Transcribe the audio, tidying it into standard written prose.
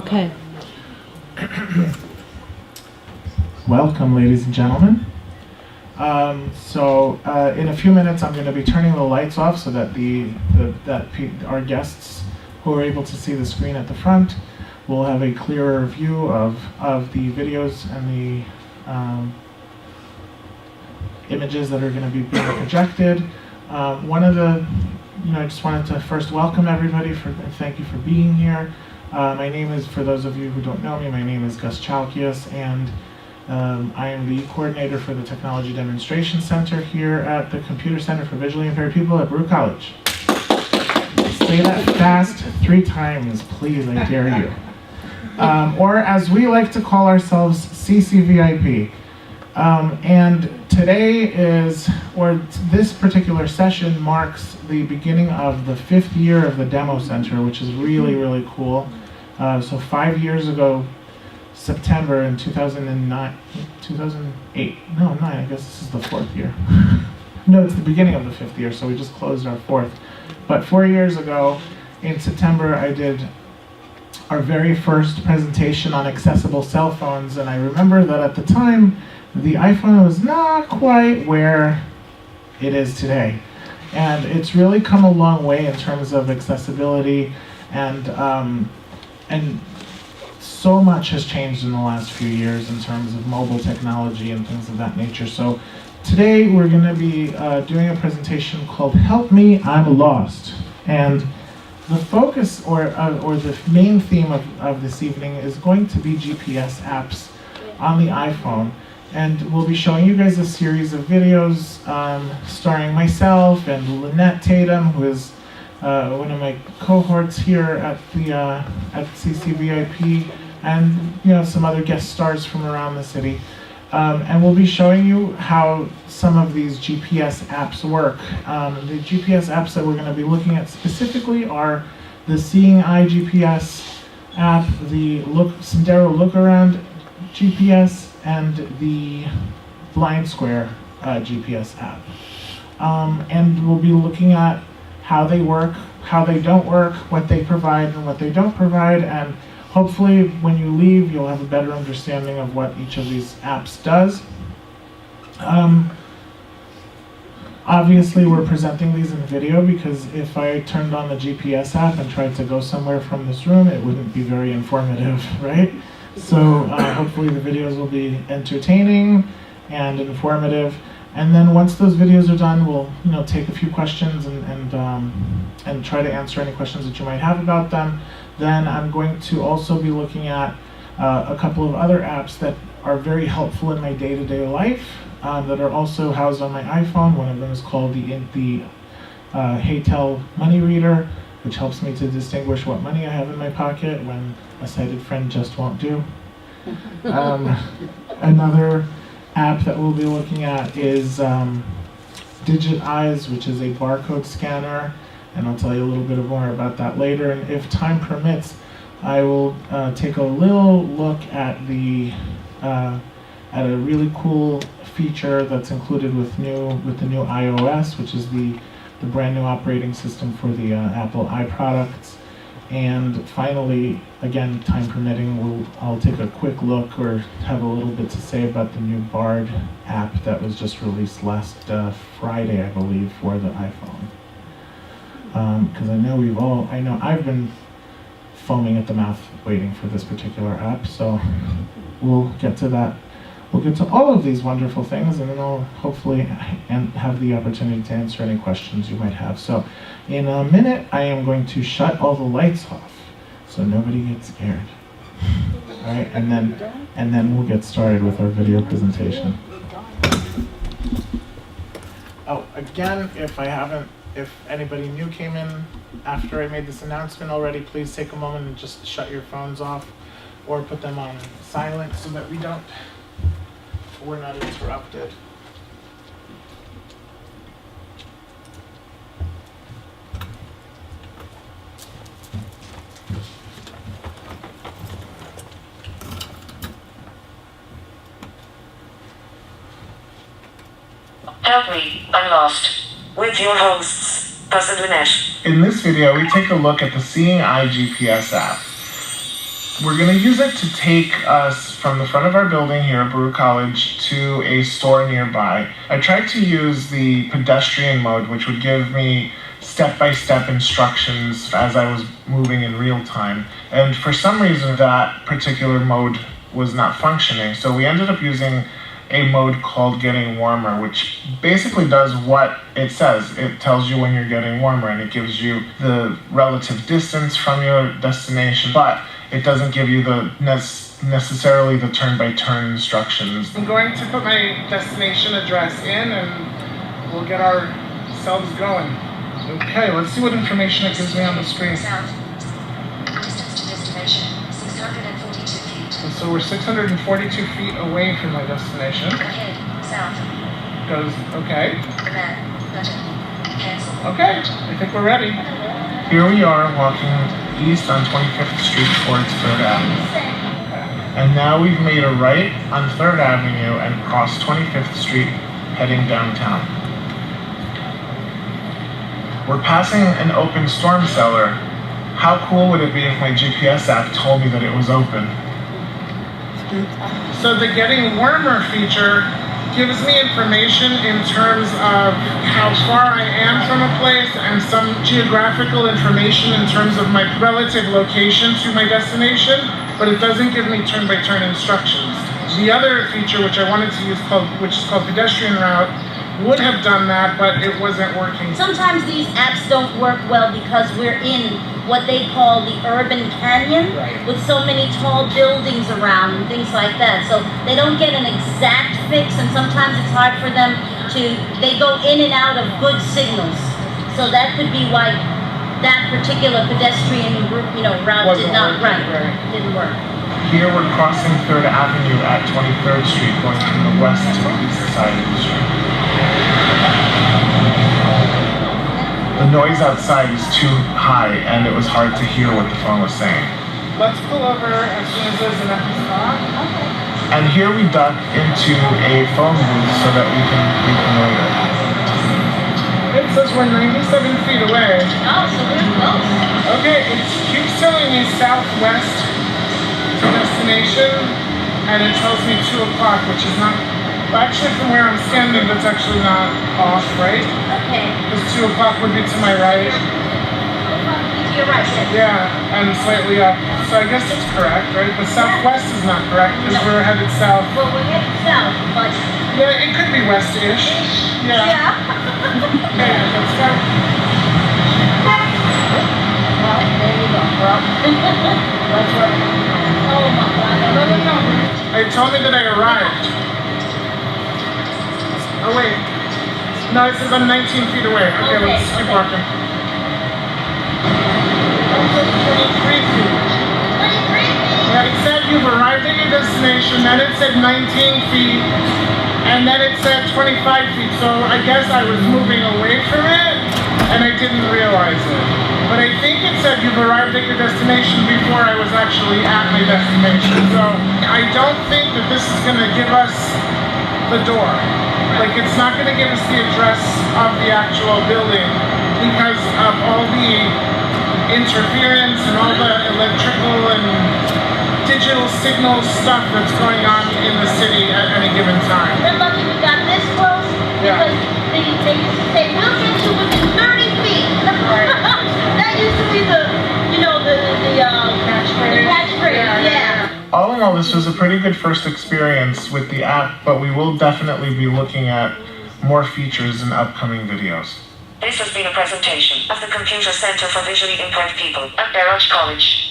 Okay. Welcome, ladies and gentlemen. In a few minutes, I'm going to be turning the lights off so that our guests who are able to see the screen at the front will have a clearer view of the videos and the images that are going to be being projected. I just wanted to first welcome everybody and thank you for being here. My name is, for those of you who don't know me, my name is Gus Chalkias, and I am the coordinator for the Technology Demonstration Center here at the Computer Center for Visually Impaired People at Baruch College. Say that fast 3 times, please, I dare you. Or as we like to call ourselves, CCVIP. And this particular session marks the beginning of the 5th year of the Demo Center, which is really, really cool. So 5 years ago, September in 2008, I guess this is the 4th year. No, it's the beginning of the 5th year, so we just closed our 4th. But 4 years ago, in September, I did our very first presentation on accessible cell phones, and I remember that at the time, the iPhone was not quite where it is today. And it's really come a long way in terms of accessibility, and so much has changed in the last few years in terms of mobile technology and things of that nature. So today we're going to be doing a presentation called Help Me, I'm Lost. And the focus or the main theme of this evening is going to be GPS apps on the iPhone. And we'll be showing you guys a series of videos starring myself and Lynette Tatum, who is one of my cohorts here at CCVIP, and some other guest stars from around the city. And we'll be showing you how some of these GPS apps work. The GPS apps that we're going to be looking at specifically are the Seeing Eye GPS app, the Sendero Look Around GPS, and the Blind Square GPS app. And we'll be looking at how they work, how they don't work, what they provide and what they don't provide, and hopefully when you leave you'll have a better understanding of what each of these apps does. Obviously we're presenting these in video because if I turned on the GPS app and tried to go somewhere from this room, it wouldn't be very informative, right? So hopefully the videos will be entertaining and informative. And then once those videos are done, we'll take a few questions and try to answer any questions that you might have about them. Then I'm going to also be looking at a couple of other apps that are very helpful in my day-to-day life that are also housed on my iPhone. One of them is called the HeyTel Money Reader, which helps me to distinguish what money I have in my pocket when a sighted friend just won't do. Another app that we'll be looking at is Digit Eyes, which is a barcode scanner, and I'll tell you a little bit more about that later. And if time permits, I will take a little look at a really cool feature that's included with the new iOS, which is the brand new operating system for the Apple iProducts. And finally, again, time permitting, I'll take a quick look or have a little bit to say about the new Bard app that was just released last Friday, I believe, for the iPhone. Because I know I've been foaming at the mouth waiting for this particular app, so we'll get to that. We'll get to all of these wonderful things, and then I'll hopefully have the opportunity to answer any questions you might have. So in a minute, I am going to shut all the lights off so nobody gets scared. All right, and then we'll get started with our video presentation. Oh, again, if anybody new came in after I made this announcement already, please take a moment and just shut your phones off or put them on silent so that we're not interrupted. Help Me, I'm Lost. With your hosts, Buzz and Lynette. In this video, we take a look at the Seeing Eye GPS app. We're going to use it to take us from the front of our building here at Brewer College to a store nearby. I tried to use the pedestrian mode, which would give me step-by-step instructions as I was moving in real time. And for some reason, that particular mode was not functioning. So we ended up using a mode called Getting Warmer, which basically does what it says. It tells you when you're getting warmer, and it gives you the relative distance from your destination, but it doesn't give you the necessarily the turn-by-turn instructions. I'm going to put my destination address in, and we'll get ourselves going. Okay, let's see what information it gives me on the screen. South. Distance to destination, 642 feet. So we're 642 feet away from my destination. Ahead, south. Goes, okay. Command, button. Cancel. Okay, I think we're ready. Here we are walking east on 25th Street towards 3rd Avenue. And now we've made a right on 3rd Avenue and crossed 25th Street heading downtown. We're passing an open storm cellar. How cool would it be if my GPS app told me that it was open? So the Getting Warmer feature gives me information in terms of how far I am from a place and some geographical information in terms of my relative location to my destination, but it doesn't give me turn-by-turn instructions. The other feature which I wanted to use, which is called Pedestrian Route, would have done that, but it wasn't working. Sometimes these apps don't work well because we're in what they call the urban canyon, with so many tall buildings around and things like that. So they don't get an exact fix, and sometimes it's hard for them they go in and out of good signals. So that could be why that particular pedestrian route didn't work. Here we're crossing 3rd Avenue at 23rd Street, going from the west to the east side of the street. The noise outside is too high, and it was hard to hear what the phone was saying. Let's pull over as soon as there's an empty spot. And here we duck into a phone booth so that we can reconnoiter. It says we're 97 feet away. Oh, so we're close. Okay, it keeps telling me southwest to destination, and it tells me 2 o'clock, which is not... Actually, from where I'm standing, that's actually not off, right? Okay. Because 2 o'clock would be to my right. To your right, yes. Yeah, and slightly up. So I guess that's correct, right? But southwest is not correct, because we're headed south. Well, we're headed south, but... Yeah, it could be west-ish. Yeah. Okay, let's go. Well, there you go. Well, That's right. oh my God. No. It told me that I arrived. Oh, wait. No, it says I'm 19 feet away. Okay, let's keep walking. It says 23 feet. 23 feet? Yeah, it said you've arrived at your destination, then it said 19 feet, and then it said 25 feet. So I guess I was moving away from it, and I didn't realize it. But I think it said you've arrived at your destination before I was actually at my destination. So I don't think that this is going to give us the door. Like, it's not going to give us the address of the actual building because of all the interference and all the electrical and digital signal stuff that's going on in the city at any given time. We're lucky we got this close because they used to say, we'll get you within 30 feet. Right. That used to be the catchphrase. Yeah. All in all, this was a pretty good first experience with the app, but we will definitely be looking at more features in upcoming videos. This has been a presentation of the Computer Center for Visually Impaired People at Barrage College.